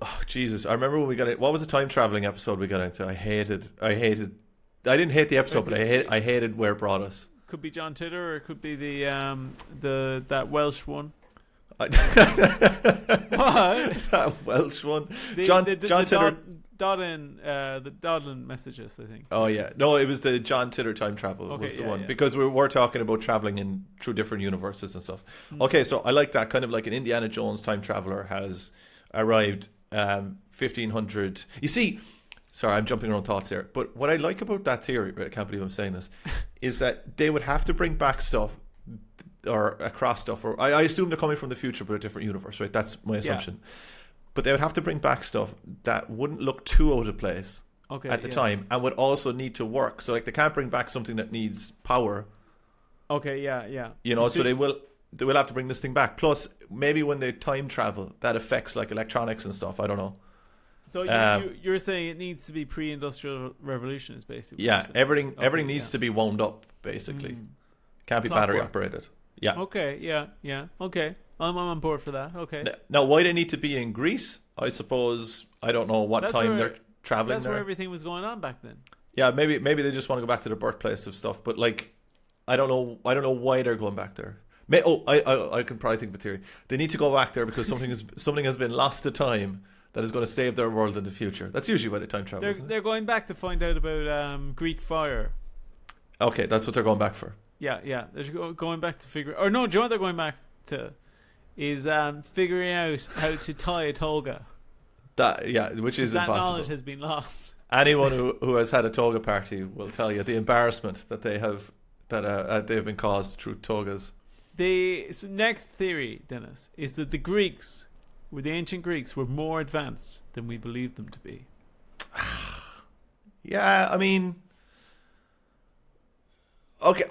oh, Jesus. I remember when we got it. What was the time traveling episode we got into? I didn't hate the episode, but I hated where it brought us. Could be John Titter, or it could be that Welsh one. What? That Welsh one. John Titter. The Dodlin messages, I think. Oh yeah, no, it was the John Titter time travel was the one because we were talking about traveling in through different universes and stuff. Okay, so I like that, kind of like an Indiana Jones time traveler has arrived 1500. You see, sorry, I'm jumping around thoughts here, but what I like about that theory, right, I can't believe I'm saying this, is that they would have to bring back stuff or across stuff, or I assume they're coming from the future but a different universe, right? That's my assumption. Yeah. But they would have to bring back stuff that wouldn't look too out of place at the time, and would also need to work. So like they can't bring back something that needs power. Okay, yeah. You know, so they will have to bring this thing back. Plus, maybe when they time travel, that affects like electronics and stuff. I don't know. So you're saying it needs to be pre-industrial revolution, is basically. Yeah, everything needs to be wound up. Basically, can't be battery operated. Yeah. Okay. Yeah. Okay. I'm on board for that. Okay. Now, why they need to be in Greece? I suppose I don't know what time they're traveling. That's where everything was going on back then. Yeah, maybe they just want to go back to the birthplace of stuff. But like, I don't know why they're going back there. I can probably think of a theory. They need to go back there because something has been lost to time that is going to save their world in the future. That's usually why they time travel. They're going back to find out about Greek fire. Okay, that's what they're going back for. Yeah. They're going back to figure. Or no, do you know what they're going back to? Is figuring out how to tie a toga. Which is impossible. That knowledge has been lost. Anyone who has had a toga party will tell you the embarrassment that they have they've been caused through togas. The next theory, Dennis, is that the ancient Greeks, were more advanced than we believed them to be. Yeah, I mean, okay,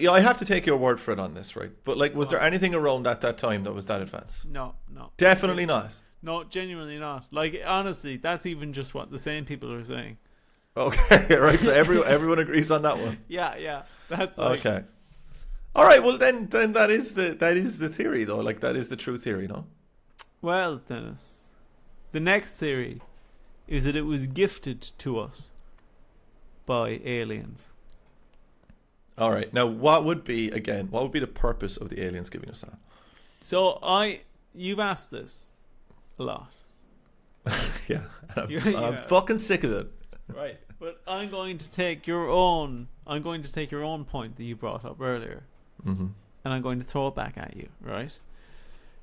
I have to take your word for it on this, right? But like, was there anything around at that time that was that advanced? No. Definitely not. No, genuinely not. Like, honestly, that's even just what the same people are saying. Okay, right. So everyone agrees on that one. Yeah. That's okay. All right. Well, then that is the theory, though. Like, that is the true theory, no? Well, Dennis, the next theory is that it was gifted to us by aliens. All right. Now, what would be the purpose of the aliens giving us that? So you've asked this a lot. Yeah. I'm fucking sick of it. Right. But I'm going to take your own point that you brought up earlier. Mm-hmm. And I'm going to throw it back at you, right?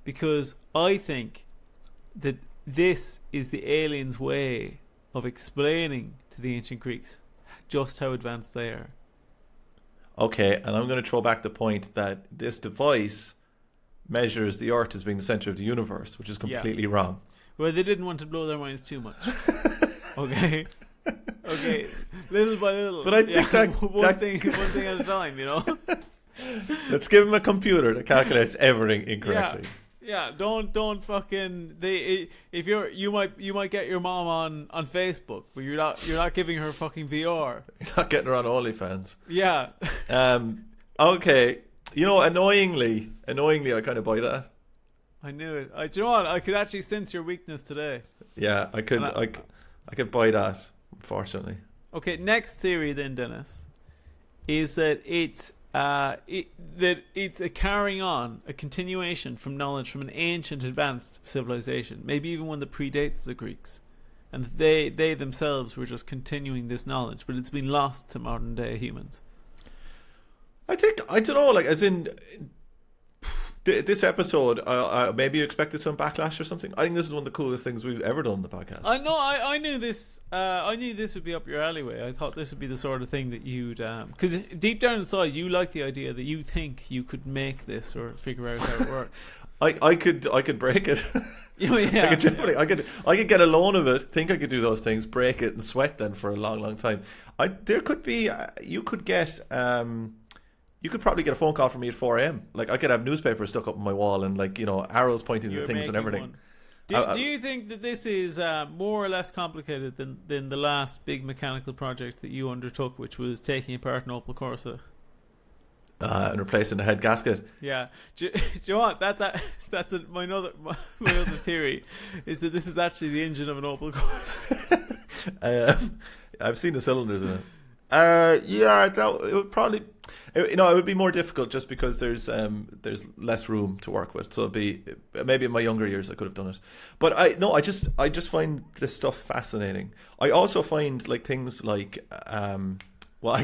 Because I think that this is the aliens' way of explaining to the ancient Greeks just how advanced they are. Okay, and I'm going to throw back the point that this device measures the Earth as being the center of the universe, which is completely wrong. Well, they didn't want to blow their minds too much. Okay, little by little. But I think one thing at a time, you know. Let's give them a computer that calculates everything incorrectly. Yeah, don't fucking you might get your mom on Facebook, but you're not giving her fucking VR. You're not getting her on OnlyFans. Yeah. Okay. You know, annoyingly, I kind of buy that. I knew it. Do you know what? I could actually sense your weakness today. Yeah, I could. I could buy that. Unfortunately. Okay. Next theory, then, Dennis, is that it's a carrying on, a continuation from knowledge from an ancient advanced civilization, maybe even one that predates the Greeks, and they themselves were just continuing this knowledge, but it's been lost to modern day humans. I don't know, like, as in, This episode, maybe you expected some backlash or something. I think this is one of the coolest things we've ever done on the podcast. I know. I knew this. I knew this would be up your alleyway. I thought this would be the sort of thing that you'd, because deep down inside, you like the idea that you think you could make this or figure out how it works. I could break it. Yeah. I could get a loan of it. Think I could do those things, break it, and sweat then for a long, long time. There could be. You could get. You could probably get a phone call from me at 4 a.m. Like I could have newspapers stuck up on my wall and arrows pointing to things and everything. Do you think that this is more or less complicated than the last big mechanical project that you undertook, which was taking apart an Opel Corsa? And replacing the head gasket. Yeah. Do you know what? My other theory is that this is actually the engine of an Opel Corsa. I've seen the cylinders in it. It would probably, it would be more difficult just because there's less room to work with. So it'd be maybe in my younger years I could have done it, but I just find this stuff fascinating. I also find like things like I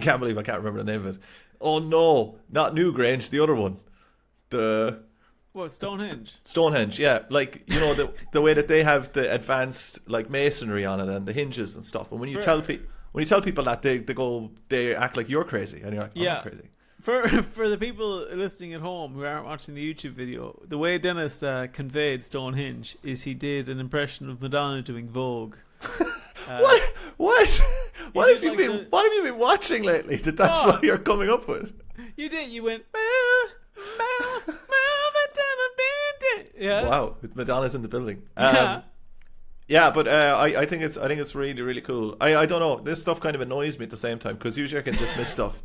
can't believe I can't remember the name of it. Oh no, not Newgrange, the other one, Stonehenge. Stonehenge, yeah, like the way that they have the advanced like masonry on it and the hinges and stuff. And when you tell people that, they act like you're crazy, and you're like, I'm not crazy. For the people listening at home who aren't watching the YouTube video, the way Denis conveyed Stonehenge is he did an impression of Madonna doing Vogue. What have you been watching lately? That's what you're coming up with. You did. You went. Yeah. Wow, Madonna's in the building. Yeah. Yeah, but I think it's really, really cool. I don't know. This stuff kind of annoys me at the same time because usually I can dismiss stuff,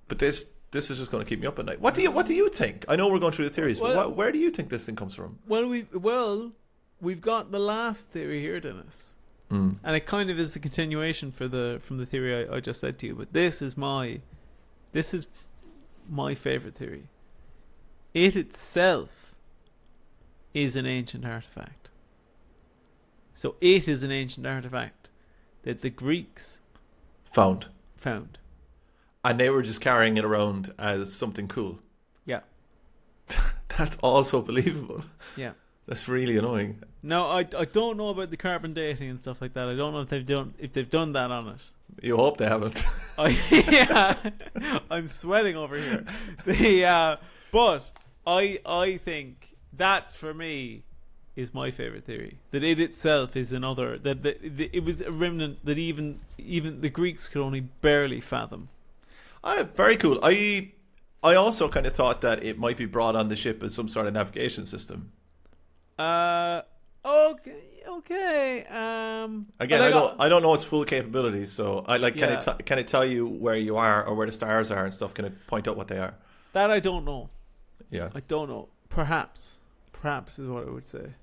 but this is just going to keep me up at night. What do you think? I know we're going through the theories, but where do you think this thing comes from? We've got the last theory here, Denis, and it kind of is a continuation from the theory I just said to you. But this is my favorite theory. It itself is an ancient artifact. So it is an ancient artifact that the Greeks found. And they were just carrying it around as something cool. Yeah. That's also believable. Yeah. That's really annoying. No, I don't know about the carbon dating and stuff like that. I don't know if they've done that on it. You hope they haven't. I'm sweating over here. But I think that's, for me, is my favorite theory, that it itself is another, that it was a remnant that even the Greeks could only barely fathom. Very cool. I also kind of thought that it might be brought on the ship as some sort of navigation system. Okay. Again, I don't know its full capabilities, so can it tell you where you are or where the stars are and stuff? Can it point out what they are? That I don't know. Yeah, I don't know. Perhaps is what I would say.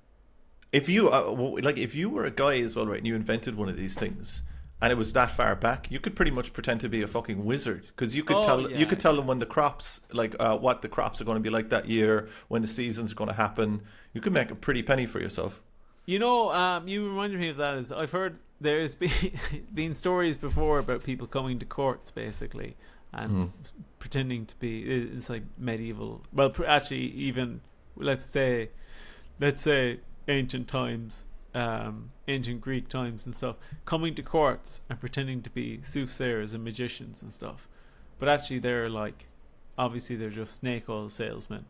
If you if you were a guy as well, right, and you invented one of these things, and it was that far back, you could pretty much pretend to be a fucking wizard, because you could tell them when the crops, what the crops are going to be like that year, when the seasons are going to happen. You could make a pretty penny for yourself. You reminded me of that. Is I've heard there's been stories before about people coming to courts basically and pretending to be, it's like medieval. Well, actually, even let's say ancient times, ancient Greek times and stuff, coming to courts and pretending to be soothsayers and magicians and stuff, but actually they're just snake oil salesmen,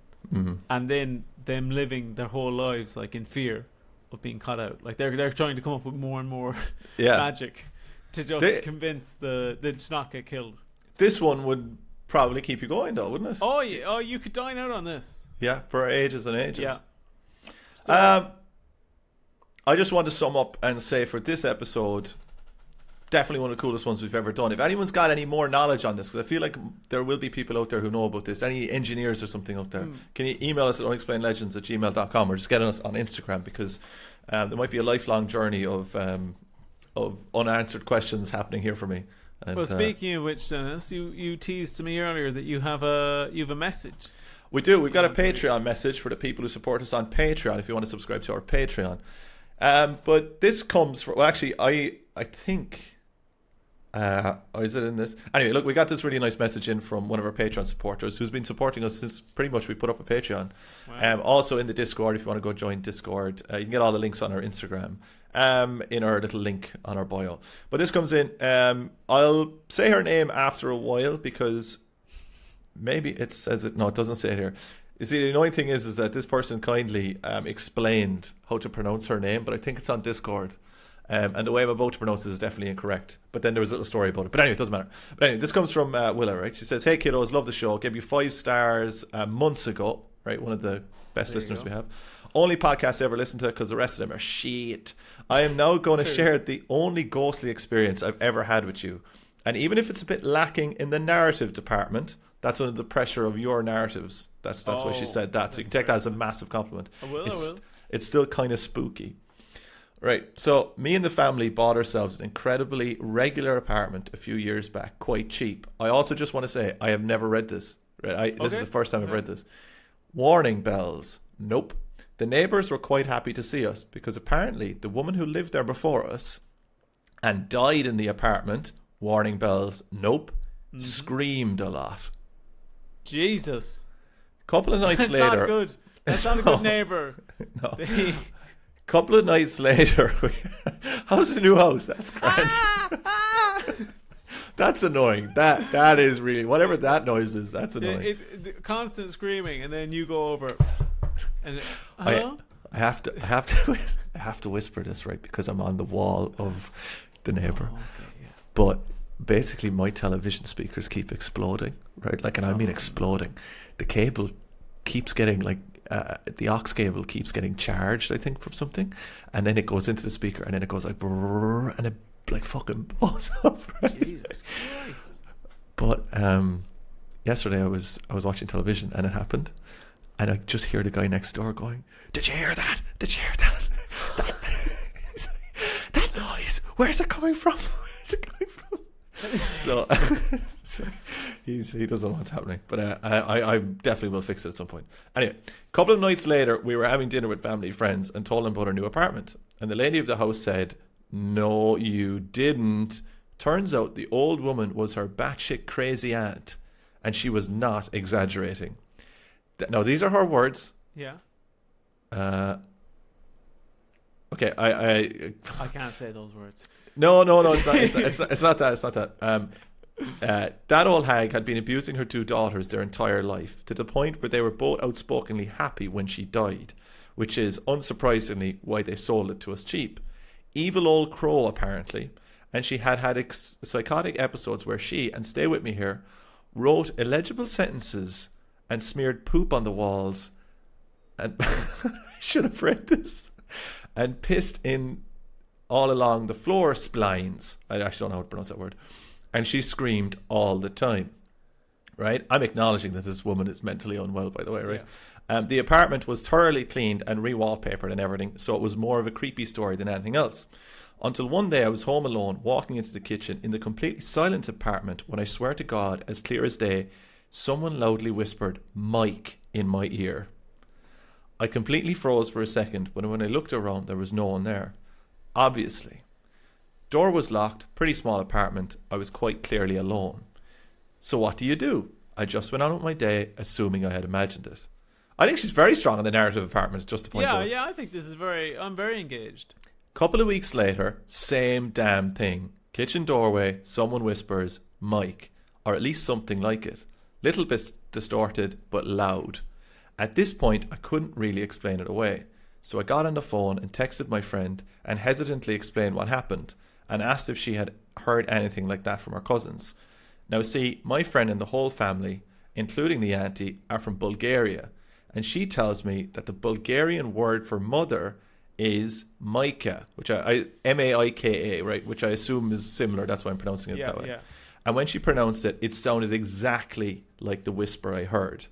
and then them living their whole lives in fear of being cut out. They're trying to come up with more and more magic to just convince the to not get killed. This one would probably keep you going though, wouldn't it? Oh yeah. Oh, you could dine out on this. Yeah, for ages and ages. Yeah. So, I just want to sum up and say, for this episode, definitely one of the coolest ones we've ever done. If anyone's got any more knowledge on this, because I feel like there will be people out there who know about this, any engineers or something out there, can you email us at unexplainedlegends@gmail.com, or just get us on Instagram, because there might be a lifelong journey of unanswered questions happening here for me. And, well, speaking of which, Dennis, you teased to me earlier that you have a message. We do. We've got a Patreon message for the people who support us on Patreon, if you want to subscribe to our Patreon. But this comes from, well, actually, I think Is it in this? Anyway, look, we got this really nice message in from one of our Patreon supporters who's been supporting us since pretty much we put up a Patreon. Wow. Also in the Discord, if you want to go join Discord, you can get all the links on our Instagram, in our little link on our bio. But this comes in. I'll say her name after a while because maybe it says it. No, it doesn't say it here. You see, the annoying thing is that this person kindly explained how to pronounce her name, but I think it's on Discord. And the way I'm about to pronounce this is definitely incorrect. But then there was a little story about it. But anyway, it doesn't matter. But anyway, this comes from Willa, right? She says, "Hey kiddos, love the show. Gave you 5 stars months ago." Right? One of the best listeners we have. Only podcast I ever listened to because the rest of them are shit. I am now going to share the only ghostly experience I've ever had with you. And even if it's a bit lacking in the narrative department, that's under the pressure of your narratives. That's why she said that. So you can take that as a massive compliment. I will. It's still kind of spooky. Right, so me and the family bought ourselves an incredibly regular apartment a few years back, quite cheap. I also just want to say, I have never read this. Right, this is the first time I've read this. Warning bells. Nope. The neighbours were quite happy to see us because apparently the woman who lived there before us and died in the apartment, warning bells, nope, screamed a lot. Jesus. Couple of nights That's later... not good. That's not a good neighbour. No. Couple of nights later, how's the new house? That's grand. That's annoying. That is really, whatever that noise is, that's annoying. Constant screaming, and then you go over. And I have to whisper this, right, because I'm on the wall of the neighbour. But basically, my television speakers keep exploding, right? Like, and I mean exploding. The cable keeps getting the aux cable keeps getting charged, I think, from something, and then it goes into the speaker, and then it goes like brrr, and it like fucking blows up. Right? Jesus Christ! But yesterday I was watching television, and it happened, and I just hear the guy next door going, "Did you hear that? Did you hear that? That noise? Where's it coming from? Where's it coming from?" So he doesn't know what's happening, but I definitely will fix it at some point. Anyway, a couple of nights later, we were having dinner with family friends and told them about our new apartment. And the lady of the house said, "No, you didn't." Turns out the old woman was her batshit crazy aunt, and she was not exaggerating. Now, these are her words. Yeah. Okay, I can't say those words. No, it's not that. That old hag had been abusing her 2 daughters their entire life, to the point where they were both outspokenly happy when she died, which is, unsurprisingly, why they sold it to us cheap. Evil old crow, apparently, and she had psychotic episodes where she, and stay with me here, wrote illegible sentences and smeared poop on the walls, and I should have read this, and pissed in all along the floor splines. I actually don't know how to pronounce that word. And she screamed all the time. Right? I'm acknowledging that this woman is mentally unwell, by the way, right? Yeah. The apartment was thoroughly cleaned and re-wallpapered and everything, so it was more of a creepy story than anything else. Until one day I was home alone, walking into the kitchen in the completely silent apartment, when I swear to God, as clear as day, someone loudly whispered, "Mike," in my ear. I completely froze for a second, but when I looked around, there was no one there. Obviously. Door was locked, pretty small apartment. I was quite clearly alone. So what do? I just went on with my day, assuming I had imagined it. I think she's very strong in the narrative apartment, just to point out. Yeah, I think this is I'm very engaged. Couple of weeks later, same damn thing. Kitchen doorway, someone whispers, "Mike," or at least something like it. Little bit distorted, but loud. At this point, I couldn't really explain it away. So I got on the phone and texted my friend and hesitantly explained what happened and asked if she had heard anything like that from her cousins. Now see, my friend and the whole family, including the auntie, are from Bulgaria, and she tells me that the Bulgarian word for mother is Maika, which I Maika, right, which I assume is similar. That's why I'm pronouncing it that way. Yeah. And when she pronounced it, it sounded exactly like the whisper I heard.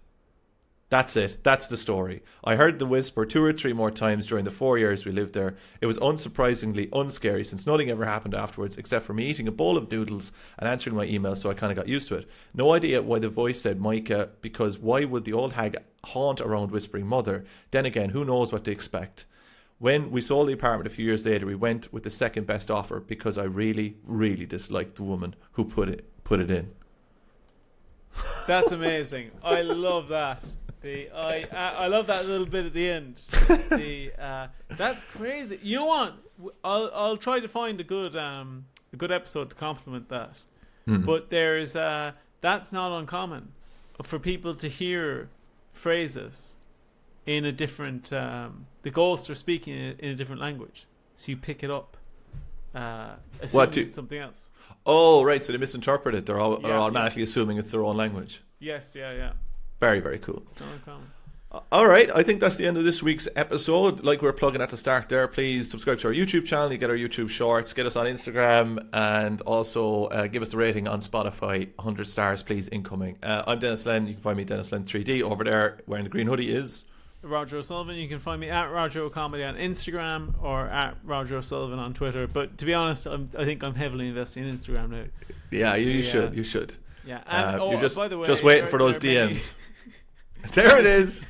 That's it. That's the story. I heard the whisper 2 or 3 more times during the 4 years we lived there. It was unsurprisingly unscary since nothing ever happened afterwards except for me eating a bowl of noodles and answering my emails, so I kind of got used to it. No idea why the voice said Micah, because why would the old hag haunt around whispering mother? Then again, who knows what to expect? When we sold the apartment a few years later, we went with the second best offer because I really, really disliked the woman who put it in. That's amazing. I love that. I love that little bit at the end. That's crazy. You know what? I'll try to find a good episode to complement that. But there's that's not uncommon for people to hear phrases in a different. The ghosts are speaking in a different language, so you pick it up. Assuming it's something else. Oh, right. So they misinterpret it. They're automatically assuming it's their own language. Yes. Yeah. Very, very cool. It's not uncommon. All right, I think that's the end of this week's episode. Like we were plugging at the start there, please subscribe to our YouTube channel. You get our YouTube shorts, get us on Instagram, and also give us a rating on Spotify. 100 stars, please, incoming. I'm Dennis Len. You can find me Dennis Len 3D. Over there, wearing the green hoodie is Roger O'Sullivan. You can find me at Roger O'Comedy on Instagram or at Roger O'Sullivan on Twitter. But to be honest, I think I'm heavily investing in Instagram now. Yeah, you should. Yeah, and you're just, by the way, just waiting for those DMs. There it is.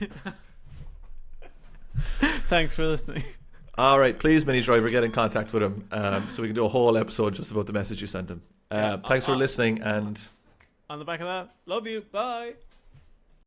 Thanks for listening. All right, please, Mini Driver, get in contact with him so we can do a whole episode just about the message you sent him. Thanks for listening, and on the back of that, love you. Bye.